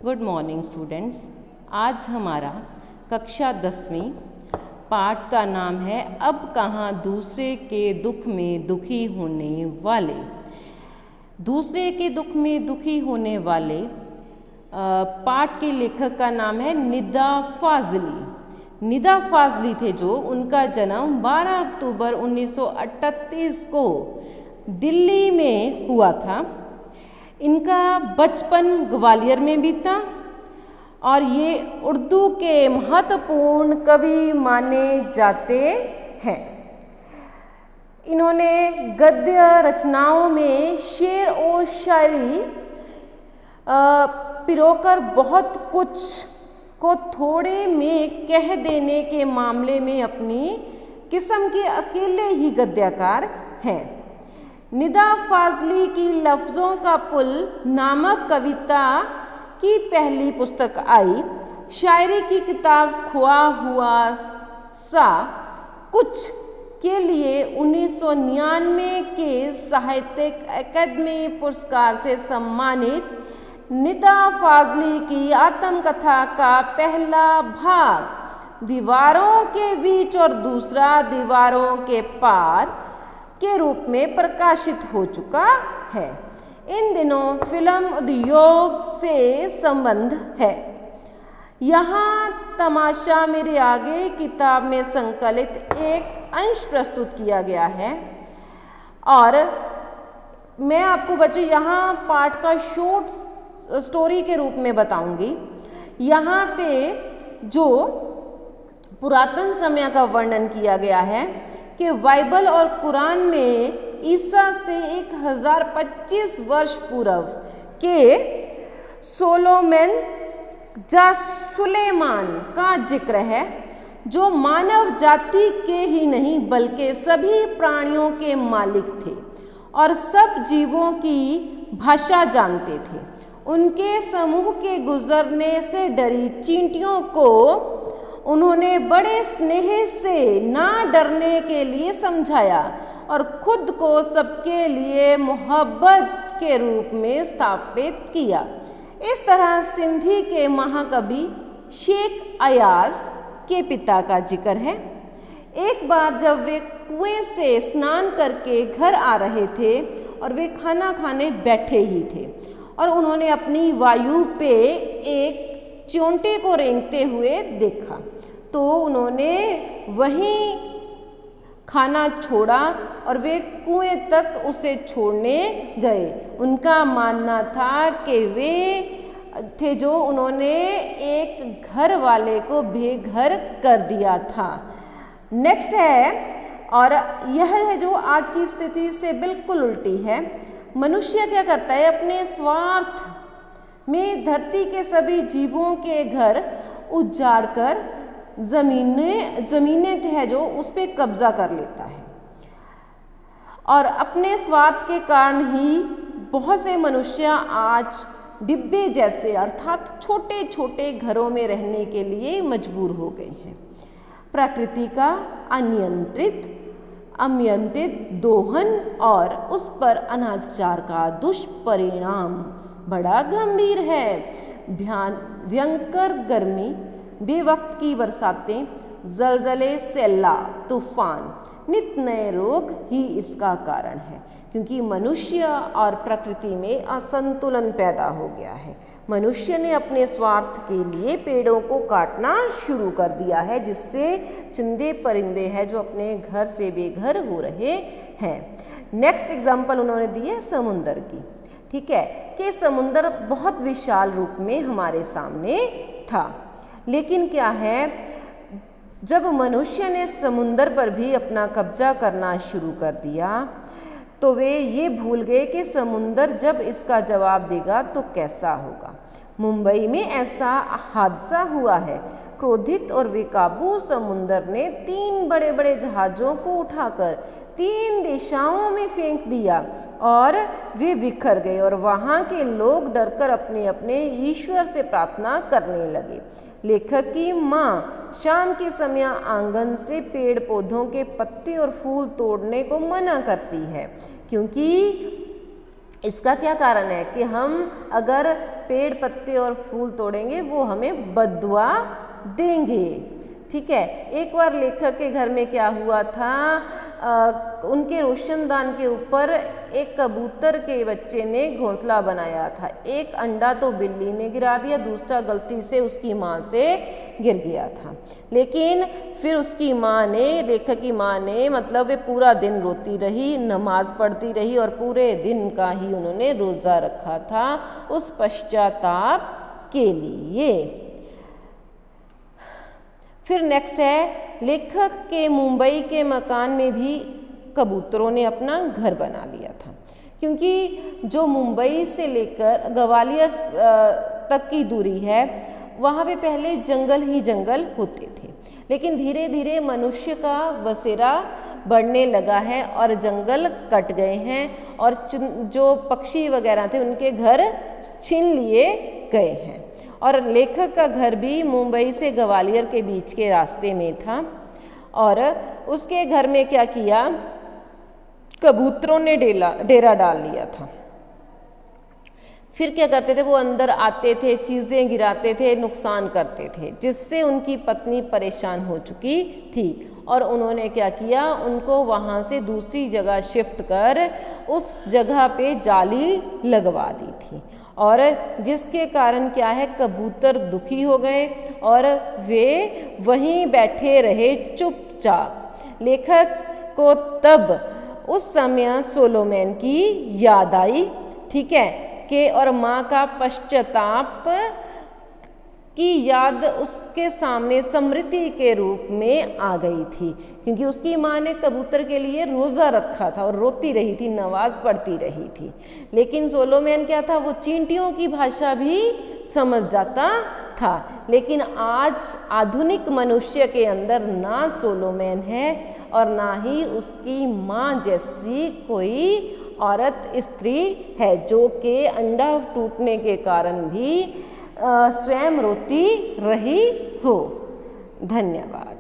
Good morning students. आज हमारा कक्षा 10वीं पाठ का नाम है अब कहाँ दूसरे के दुख में दुखी होने वाले। दूसरे के दुख में दुखी होने वाले पाठ के लेखक का नाम है निदा फाजली। निदा फाजली थे जो उनका जन्म 12 अक्टूबर 1938 को दिल्ली में हुआ था। इनका बचपन ग्वालियर में बीता और ये उर्दू के महत्वपूर्ण कवि माने जाते हैं। इन्होंने गद्य रचनाओं में शेर और शायरी पिरोकर बहुत कुछ को थोड़े में कह देने के मामले में अपनी किस्म के अकेले ही गद्यकार हैं। निदा फाजली की लफ्ज़ों का पुल नामक कविता की पहली पुस्तक आई। शायरी की किताब खोआ हुआ सा कुछ के लिए 1999 के साहित्यिक अकादमी पुरस्कार से सम्मानित निदा फाजली की आत्मकथा का पहला भाग दीवारों के बीच और दूसरा दीवारों के पार के रूप में प्रकाशित हो चुका है। इन दिनों फिल्म उद्योग से संबंध है। यहाँ तमाशा मेरे आगे किताब में संकलित एक अंश प्रस्तुत किया गया है और मैं आपको बच्चों यहाँ पाठ का शॉर्ट स्टोरी के रूप में बताऊंगी। यहाँ पे जो पुरातन समय का वर्णन किया गया है कि बाइबल और कुरान में ईसा से 1025 वर्ष पूर्व के सोलोमन या सुलेमान का जिक्र है, जो मानव जाति के ही नहीं बल्कि सभी प्राणियों के मालिक थे और सब जीवों की भाषा जानते थे। उनके समूह के गुजरने से डरी चींटियों को उन्होंने बड़े स्नेह से ना डरने के लिए समझाया और खुद को सबके लिए मोहब्बत के रूप में स्थापित किया। इस तरह सिंधी के महाकवि शेख अयाज के पिता का जिक्र है। एक बार जब वे कुएं से स्नान करके घर आ रहे थे और वे खाना खाने बैठे ही थे और उन्होंने अपनी वायु पे एक च्योंटे को रेंगते हुए देखा, तो उन्होंने वहीं खाना छोड़ा और वे कुएं तक उसे छोड़ने गए। उनका मानना था कि वे थे जो उन्होंने एक घर वाले को बेघर कर दिया था। नेक्स्ट है, और यह है जो आज की स्थिति से बिल्कुल उल्टी है। मनुष्य क्या करता है, अपने स्वार्थ में धरती के सभी जीवों के घर उजाड़ कर जमीनें है जो उस पर कब्जा कर लेता है और अपने स्वार्थ के कारण ही बहुत से मनुष्य आज डिब्बे जैसे अर्थात छोटे छोटे घरों में रहने के लिए मजबूर हो गए हैं। प्रकृति का अनियंत्रित दोहन और उस पर अनाचार का दुष्परिणाम बड़ा गंभीर है। भयंकर गर्मी, बेवक्त की बरसातें, जलजले, सैलाब, तूफान, नित नए रोग ही इसका कारण है, क्योंकि मनुष्य और प्रकृति में असंतुलन पैदा हो गया है। मनुष्य ने अपने स्वार्थ के लिए पेड़ों को काटना शुरू कर दिया है, जिससे चुनिंदे परिंदे हैं जो अपने घर से बेघर हो रहे हैं। नेक्स्ट एग्जाम्पल उन्होंने दी है समुंदर की। ठीक है कि समुंदर बहुत विशाल रूप में हमारे सामने था, लेकिन क्या है, जब मनुष्य ने समुंदर पर भी अपना कब्जा करना शुरू कर दिया तो वे ये भूल गए कि समुंदर जब इसका जवाब देगा तो कैसा होगा। मुंबई में ऐसा हादसा हुआ है। क्रोधित और बेकाबू समुंदर ने 3 बड़े बड़े जहाज़ों को उठाकर 3 दिशाओं में फेंक दिया और वे बिखर गए और वहाँ के लोग डरकर अपने अपने ईश्वर से प्रार्थना करने लगे। लेखक की माँ शाम के समय आंगन से पेड़ पौधों के पत्ते और फूल तोड़ने को मना करती है, क्योंकि इसका क्या कारण है कि हम अगर पेड़ पत्ते और फूल तोड़ेंगे वो हमें बद्दुआ देंगे। ठीक है, एक बार लेखक के घर में क्या हुआ था, उनके रोशनदान के ऊपर एक कबूतर के बच्चे ने घोंसला बनाया था। एक अंडा तो बिल्ली ने गिरा दिया, दूसरा गलती से उसकी माँ से गिर गया था। लेकिन फिर उसकी माँ ने, लेखक की माँ ने, मतलब वे पूरा दिन रोती रही, नमाज पढ़ती रही और पूरे दिन का ही उन्होंने रोज़ा रखा था उस पश्चाताप के लिए। फिर नेक्स्ट है, लेखक के मुंबई के मकान में भी कबूतरों ने अपना घर बना लिया था, क्योंकि जो मुंबई से लेकर ग्वालियर तक की दूरी है वहाँ पे पहले जंगल ही जंगल होते थे, लेकिन धीरे धीरे मनुष्य का बसेरा बढ़ने लगा है और जंगल कट गए हैं और जो पक्षी वगैरह थे उनके घर छीन लिए गए हैं। और लेखक का घर भी मुंबई से ग्वालियर के बीच के रास्ते में था और उसके घर में क्या किया, कबूतरों ने डेरा डाल लिया था। फिर क्या करते थे, वो अंदर आते थे, चीज़ें गिराते थे, नुकसान करते थे, जिससे उनकी पत्नी परेशान हो चुकी थी और उन्होंने क्या किया, उनको वहाँ से दूसरी जगह शिफ्ट कर उस जगह पे जाली लगवा दी थी और जिसके कारण क्या है, कबूतर दुखी हो गए और वे वहीं बैठे रहे चुपचाप। लेखक को तब उस समय सोलोमन की याद आई, ठीक है, के और माँ का पश्चाताप की याद उसके सामने स्मृति के रूप में आ गई थी, क्योंकि उसकी माँ ने कबूतर के लिए रोज़ा रखा था और रोती रही थी, नमाज पढ़ती रही थी। लेकिन सोलोमन क्या था, वो चींटियों की भाषा भी समझ जाता था। लेकिन आज आधुनिक मनुष्य के अंदर ना सोलोमन है और ना ही उसकी माँ जैसी कोई औरत स्त्री है, जो कि अंडा टूटने के कारण भी स्वयं रोती रही हो। धन्यवाद।